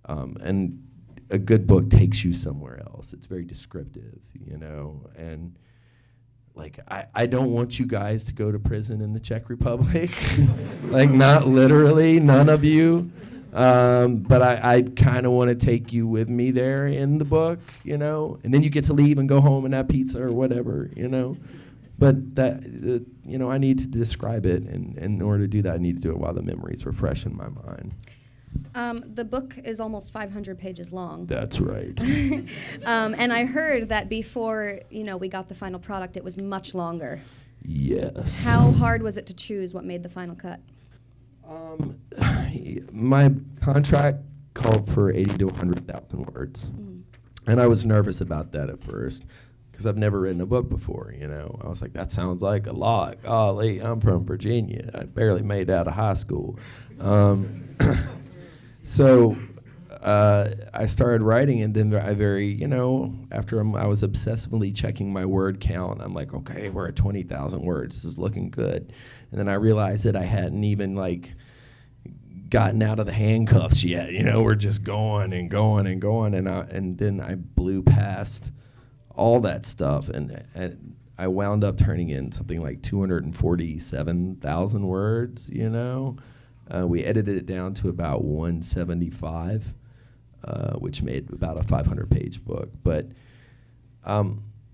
And a good book takes you somewhere else. It's very descriptive, you know, and like, I don't want you guys to go to prison in the Czech Republic. Like, not literally, none of you. But I kind of want to take you with me there in the book, you know, and then you get to leave and go home and have pizza or whatever, you know. But that, you know, I need to describe it, and in order to do that, I need to do it while the memories were fresh in my mind. The book is almost 500 pages long. That's right. And I heard that before, you know, we got the final product, it was much longer. Yes. How hard was it to choose what made the final cut? My contract called for 80 to 100,000 words. And I was nervous about that at first, because I've never written a book before, you know. I was like, that sounds like a lot. Golly, I'm from Virginia. I barely made it out of high school. So I started writing, and then you know, after I was obsessively checking my word count, I'm like, okay, we're at 20,000 words. This is looking good. And then I realized that I hadn't even, like, gotten out of the handcuffs yet. You know, we're just going and going and going. And then I blew past all that stuff, and I wound up turning in something like 247,000 words, you know. We edited it down to about 175, which made about a 500-page book. But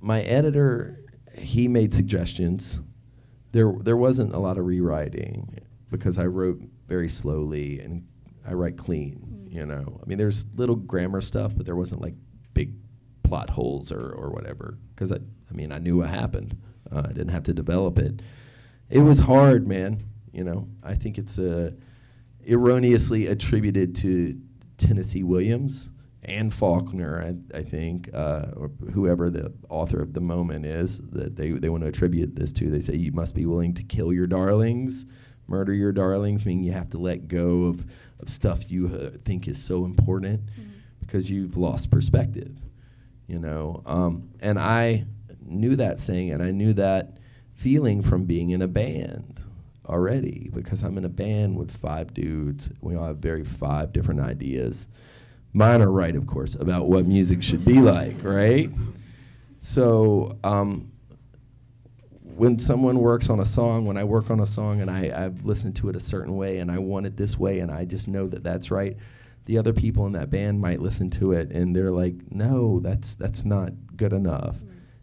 my editor, he made suggestions. There wasn't a lot of rewriting because I wrote very slowly and I write clean, you know. I mean, there's little grammar stuff, but there wasn't like big plot holes or whatever, because I mean, I knew what happened. I didn't have to develop it. It was hard, man. You know, I think it's erroneously attributed to Tennessee Williams and Faulkner, I think, or whoever the author of the moment is, that they want to attribute this to. They say you must be willing to kill your darlings, murder your darlings, meaning you have to let go of stuff you think is so important because you've lost perspective, you know. And I knew that saying, and I knew that feeling from being in a band already, because I'm in a band with 5 dudes. We all have 5 different ideas. Mine are right, of course, about what music should be like, right? So when someone works on a song, when I work on a song and I've listened to it a certain way and I want it this way and I just know that that's right, the other people in that band might listen to it and they're like, no, that's not good enough.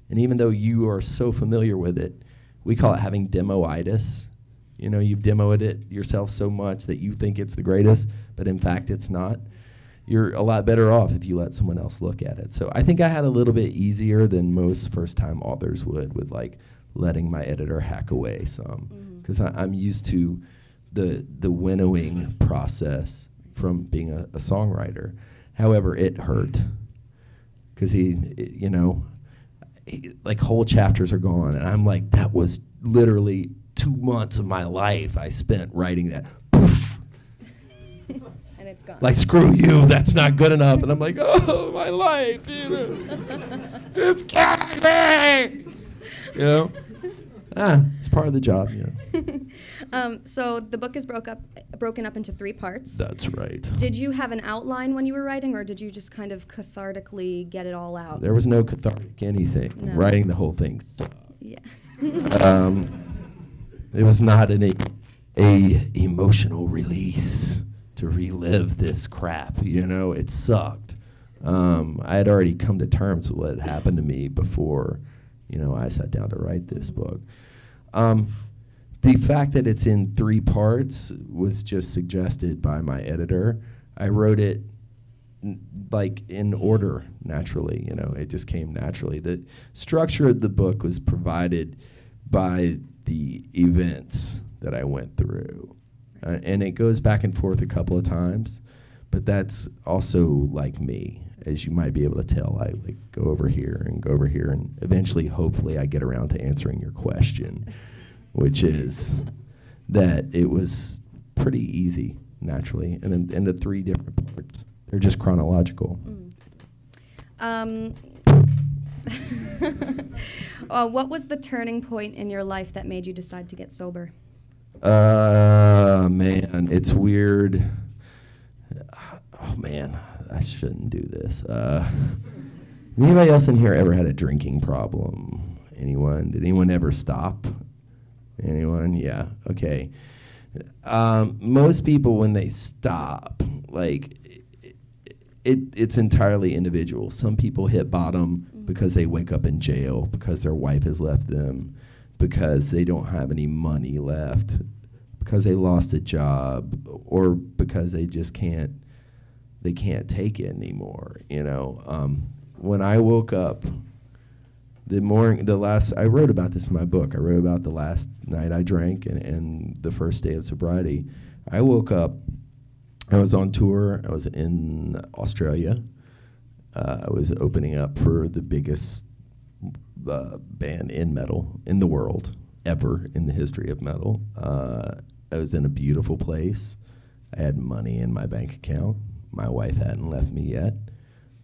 And even though you are so familiar with it, we call it having demo-itis. You know, you've demoed it yourself so much that you think it's the greatest, but in fact it's not. You're a lot better off if you let someone else look at it. So I think I had a little bit easier than most first-time authors would with like letting my editor hack away some, because I'm used to the winnowing process from being a songwriter. However, it hurt because you know, like whole chapters are gone, and I'm like, that was literally 2 months of my life I spent writing that. Poof. And it's gone. Like, screw you, that's not good enough. And I'm like, oh, my life, you know, it's killing me. You know, it's part of the job, you know. So the book is broken up into 3 parts. That's right. Did you have an outline when you were writing, or did you just kind of cathartically get it all out? There was no cathartic anything. No. Writing the whole thing sucked. Yeah. It was not a emotional release to relive this crap, you know. It sucked. I had already come to terms with what had happened to me before, you know, I sat down to write this book. The fact that it's in 3 parts was just suggested by my editor. I wrote it like in order, naturally, you know, it just came naturally. The structure of the book was provided by the events that I went through. And it goes back and forth a couple of times, but that's also like me. As you might be able to tell, I like go over here, and eventually, hopefully, I get around to answering your question, which is that it was pretty easy, naturally, and in the 3 different parts. They're just chronological. What was the turning point in your life that made you decide to get sober? Man, it's weird. Oh, man. I shouldn't do this. Anybody else in here ever had a drinking problem? Anyone? Did anyone ever stop? Anyone? Yeah. Okay. Most people, when they stop, like, it's entirely individual. Some people hit bottom because they wake up in jail, because their wife has left them, because they don't have any money left, because they lost a job, or because they just can't take it anymore, you know. When I woke up, I wrote about this in my book. I wrote about the last night I drank and the first day of sobriety. I woke up, I was on tour, I was in Australia. I was opening up for the biggest band in metal in the world, ever in the history of metal. I was in a beautiful place. I had money in my bank account. My wife hadn't left me yet.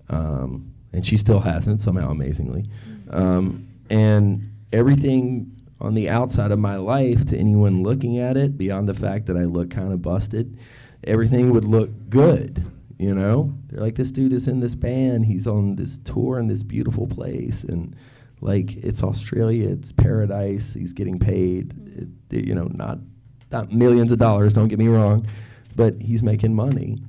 And she still hasn't, somehow, amazingly. And everything on the outside of my life, to anyone looking at it, beyond the fact that I look kind of busted, everything would look good, you know? They're like, this dude is in this band, he's on this tour in this beautiful place, and like, it's Australia, it's paradise, he's getting paid, you know, not millions of dollars, don't get me wrong, but he's making money.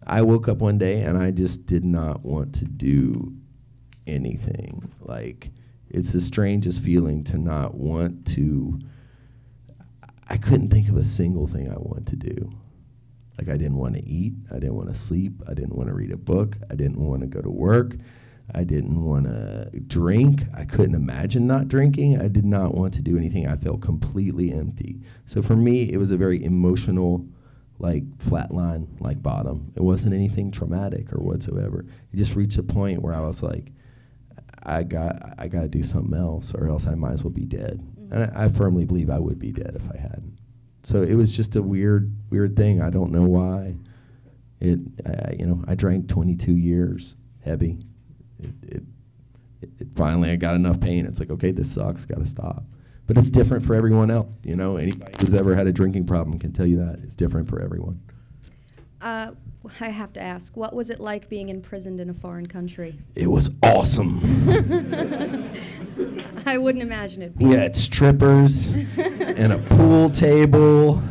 I woke up one day and I just did not want to do anything. Like, it's the strangest feeling to not want to. I couldn't think of a single thing I wanted to do. Like, I didn't want to eat, I didn't want to sleep, I didn't want to read a book, I didn't want to go to work, I didn't want to drink, I couldn't imagine not drinking, I did not want to do anything. I felt completely empty. So for me, it was a very emotional, like, flat line, like bottom. It wasn't anything traumatic or whatsoever. It just reached a point where I was like, I got to do something else, or else I might as well be dead. And I firmly believe I would be dead if I hadn't. So it was just a weird thing. I don't know why. I drank 22 years, heavy. Finally, I got enough pain. It's like, okay, this sucks, got to stop. But it's different for everyone else. You know, anybody who's ever had a drinking problem can tell you that. It's different for everyone. I have to ask, what was it like being imprisoned in a foreign country? It was awesome. I wouldn't imagine it. We had strippers and a pool table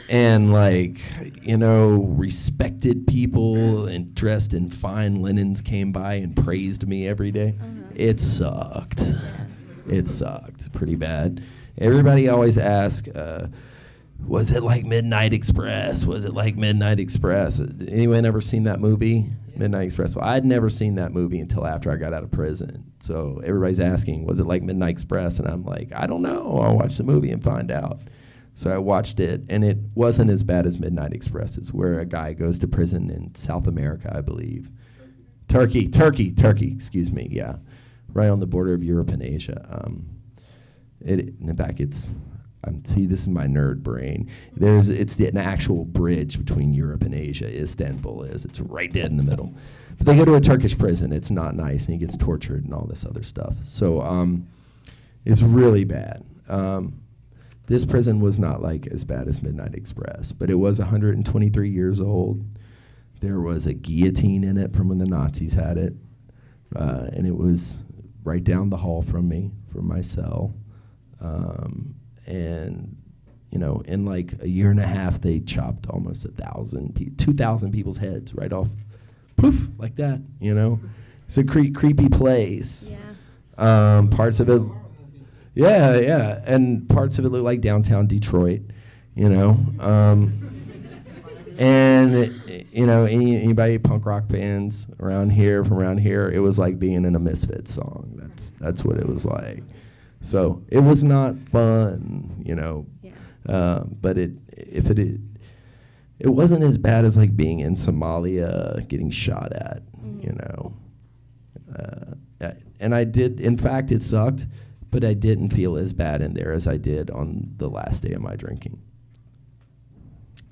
and, like, you know, respected people and dressed in fine linens came by and praised me every day. It sucked. It sucked pretty bad. Everybody always asks, was it like Midnight Express? Was it like Midnight Express? Anyone ever seen that movie, Midnight Express? Well, I'd never seen that movie until after I got out of prison. So everybody's asking, was it like Midnight Express? And I'm like, I don't know. I'll watch the movie and find out. So I watched it, and it wasn't as bad as Midnight Express. It's where a guy goes to prison in South America, I believe. Turkey, excuse me, yeah. Right on the border of Europe and Asia. In fact, see, this is my nerd brain. It's an actual bridge between Europe and Asia. Istanbul is. It's right dead in the middle. But they go to a Turkish prison. It's not nice, and he gets tortured and all this other stuff. So it's really bad. This prison was not like as bad as Midnight Express, but it was 123 years old. There was a guillotine in it from when the Nazis had it, and it was right down the hall from me, from my cell. And, you know, in like a year and a half, they chopped almost 2,000 people's heads right off, poof, like that, you know? It's a creepy place. Yeah. Parts of it, yeah, and parts of it look like downtown Detroit, you know? And, you know, anybody punk rock fans from around here, it was like being in a Misfits song. That's what it was like. So it was not fun, you know. Yeah. But it wasn't as bad as like being in Somalia, getting shot at, you know. And I did, in fact, it sucked, but I didn't feel as bad in there as I did on the last day of my drinking.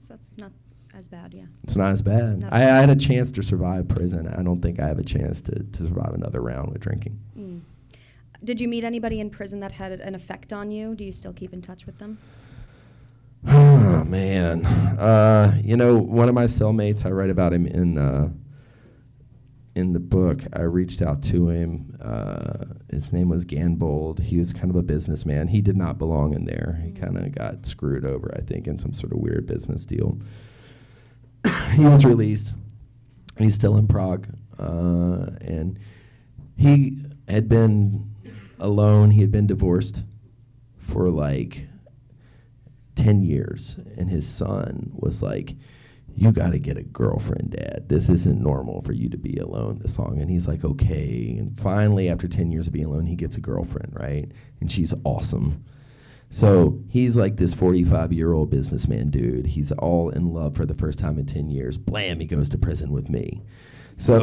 So that's not as bad, yeah. It's not as bad. I had a chance to survive prison. I don't think I have a chance to survive another round with drinking. Did you meet anybody in prison that had an effect on you? Do you still keep in touch with them? Oh, man. One of my cellmates, I write about him in the book. I reached out to him. His name was Ganbold. He was kind of a businessman. He did not belong in there. He kind of got screwed over, I think, in some sort of weird business deal. He was released. He's still in Prague. And he had been alone. He had been divorced for like 10 years. And his son was like, you got to get a girlfriend, Dad. This isn't normal for you to be alone this long. And he's like, okay. And finally, after 10 years of being alone, he gets a girlfriend, right? And she's awesome. So he's like this 45-year-old businessman dude. He's all in love for the first time in 10 years. Blam, he goes to prison with me. So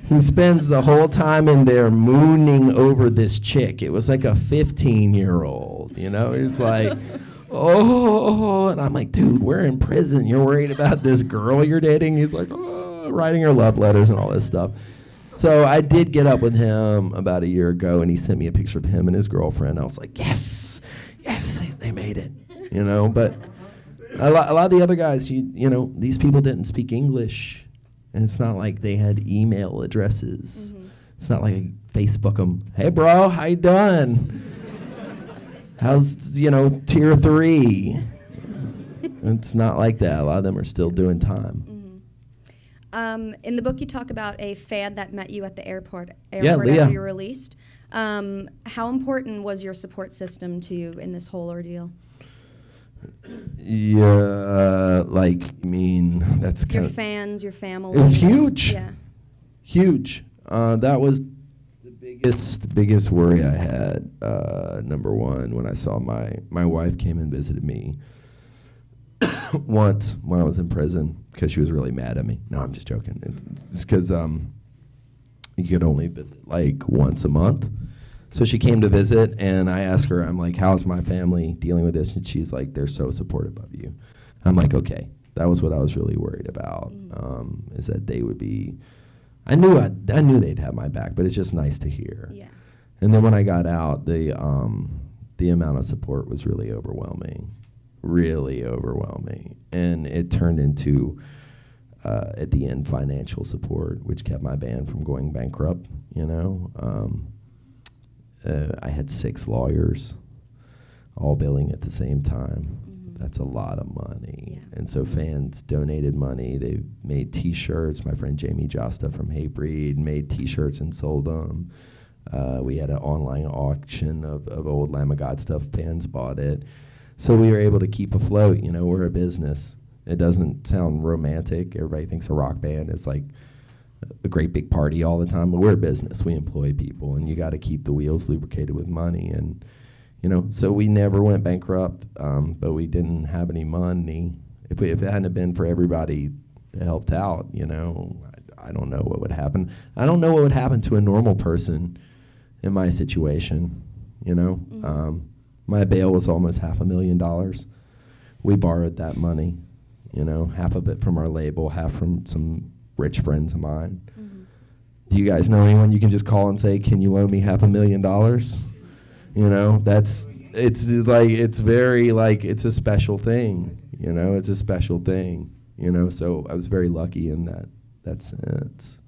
he spends the whole time in there mooning over this chick. It was like a 15-year-old, It's like... oh, and I'm like, dude, we're in prison. You're worried about this girl you're dating? He's like, oh, writing her love letters and all this stuff. So I did get up with him about a year ago, and he sent me a picture of him and his girlfriend. I was like, yes, they made it, But a lot of the other guys, these people didn't speak English, and it's not like they had email addresses. Mm-hmm. It's not like I Facebook them. Hey, bro, how you doing? How's, tier 3? It's not like that. A lot of them are still doing time. Mm-hmm. In the book, you talk about a fan that met you at the airport Leah. After you were released. How important was your support system to you in this whole ordeal? Yeah, that's kind your of... fans, your family. It's huge. Yeah. Huge. That was the biggest worry I had, number one, when I saw my wife came and visited me once when I was in prison because she was really mad at me. No, I'm just joking. It's because you could only visit like once a month. So she came to visit, and I asked her, I'm like, how's my family dealing with this? And she's like, they're so supportive of you. I'm like, okay. That was what I was really worried about, is that they would be... I knew they'd have my back, but it's just nice to hear. Yeah. And then when I got out, the amount of support was really overwhelming, and it turned into at the end financial support, which kept my band from going bankrupt. I had 6 lawyers, all billing at the same time. Mm-hmm. That's a lot of money. Yeah. And so fans donated money. They made T-shirts. My friend Jamie Josta from Hatebreed made T-shirts and sold them. We had an online auction of old Lamb of God stuff. Fans bought it. So we were able to keep afloat. We're a business. It doesn't sound romantic. Everybody thinks a rock band is like a great big party all the time, but we're a business. We employ people, and you got to keep the wheels lubricated with money. And so we never went bankrupt, but we didn't have any money. If it hadn't been for everybody that helped out, I don't know what would happen. I don't know what would happen to a normal person in my situation. Mm-hmm. My bail was almost $500,000. We borrowed that money, half of it from our label, half from some rich friends of mine. Mm-hmm. Do you guys know anyone you can just call and say, can you loan me $500,000? It's very it's a special thing, it's a special thing, so I was very lucky in that sense,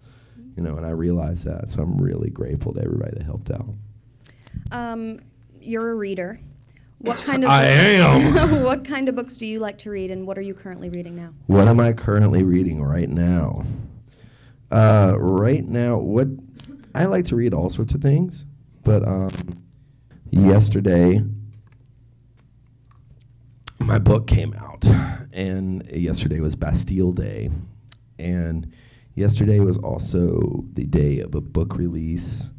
and I realized that, so I'm really grateful to everybody that helped out. You're a reader. What kind of I am. What kind of books do you like to read, and what are you currently reading now? What am I currently reading right now? What I like to read all sorts of things, but yesterday my book came out, and yesterday was Bastille Day, and yesterday was also the day of a book release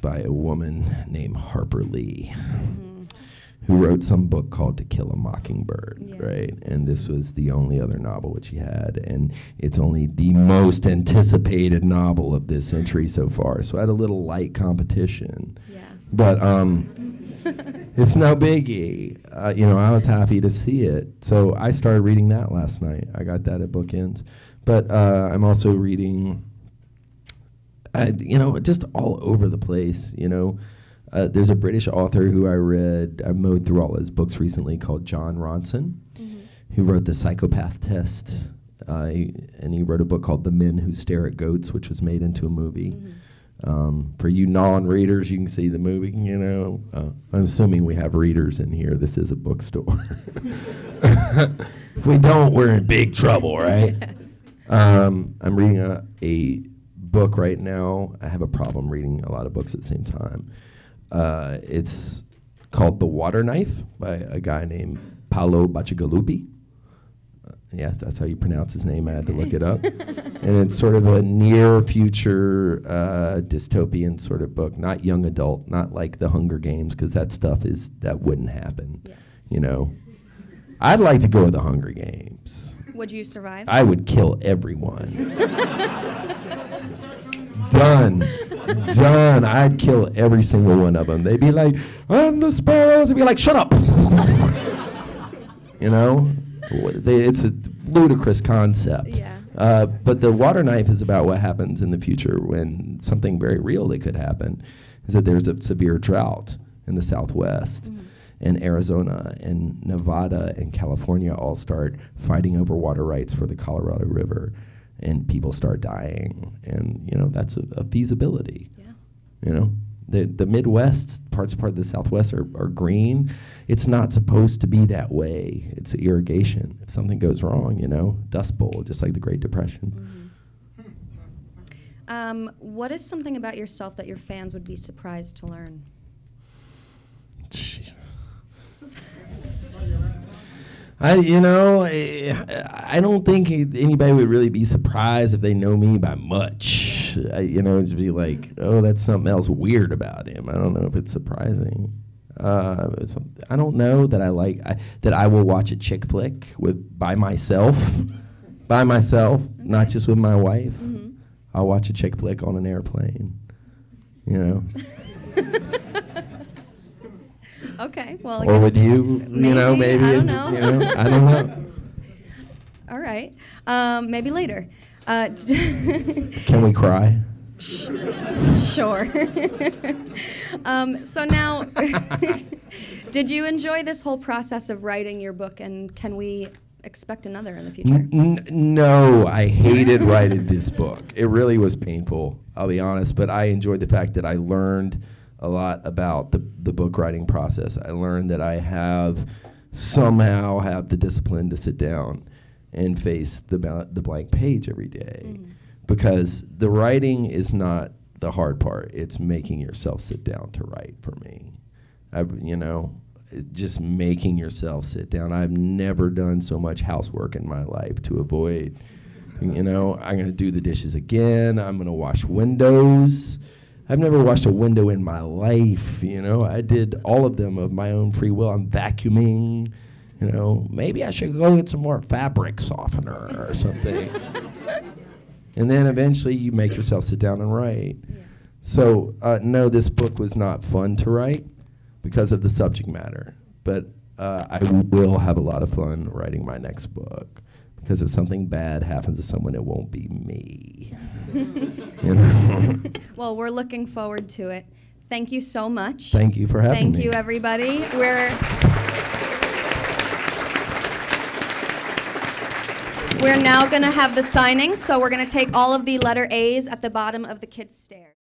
by a woman named Harper Lee. Mm-hmm. Who wrote some book called To Kill a Mockingbird, right? And this was the only other novel which she had, and it's only the most anticipated novel of this century so far. So I had a little light competition. Yeah. But it's no biggie. I was happy to see it. So I started reading that last night. I got that at Bookends. But I'm also reading, just all over the place, There's a British author who I mowed through all his books recently, called John Ronson, who wrote The Psychopath Test, and he wrote a book called The Men Who Stare at Goats, which was made into a movie. For you non-readers, you can see the movie, you know. I'm assuming we have readers in here. This is a bookstore. If we don't, we're in big trouble, right? Yes. I'm reading a book right now. I have a problem reading a lot of books at the same time. It's called The Water Knife by a guy named Paolo Bacigalupi. Yeah, that's how you pronounce his name. I had to look it up. And it's sort of a near future dystopian sort of book, not young adult, not like The Hunger Games, because that wouldn't happen. Yeah. You know, I'd like to go to The Hunger Games. Would you survive? I would kill everyone. Done. I'd kill every single one of them. They'd be like, "I'm the sparrows." I'd be like, "Shut up." You know? It's a ludicrous concept. Yeah. But The Water Knife is about what happens in the future when something very real that could happen is that there's a severe drought in the Southwest. And Arizona and Nevada and California all start fighting over water rights for the Colorado River, and people start dying. And, you know, that's a feasibility. Yeah. You know? The Midwest, parts of the Southwest are green. It's not supposed to be that way. It's irrigation. If something goes wrong, you know, Dust Bowl, just like the Great Depression. What is something about yourself that your fans would be surprised to learn? I don't think anybody would really be surprised if they know me by much. It'd be like, oh, that's something else weird about him. I don't know if it's surprising. I don't know that that I will watch a chick flick by myself, not just with my wife. I'll watch a chick flick on an airplane, you know. Okay, well, I or with you, maybe, you know, maybe. I don't know. You know, I don't know. All right, maybe later. Can we cry? Sure. So now, did you enjoy this whole process of writing your book, and can we expect another in the future? No, I hated writing this book. It really was painful, I'll be honest, but I enjoyed the fact that I learned a lot about the book writing process. I learned that I somehow have the discipline to sit down and face the blank page every day. Because the writing is not the hard part. It's making yourself sit down to write for me. Just making yourself sit down. I've never done so much housework in my life to avoid, I'm going to do the dishes again. I'm going to wash windows. I've never washed a window in my life, I did all of them of my own free will. I'm vacuuming, maybe I should go get some more fabric softener or something. And then eventually you make yourself sit down and write. Yeah. So, no, this book was not fun to write because of the subject matter. But I will have a lot of fun writing my next book. Because if something bad happens to someone, it won't be me. Well, we're looking forward to it. Thank you so much. Thank you for having me. Thank you, everybody. We're now going to have the signing, so we're going to take all of the letter A's at the bottom of the kids' stairs.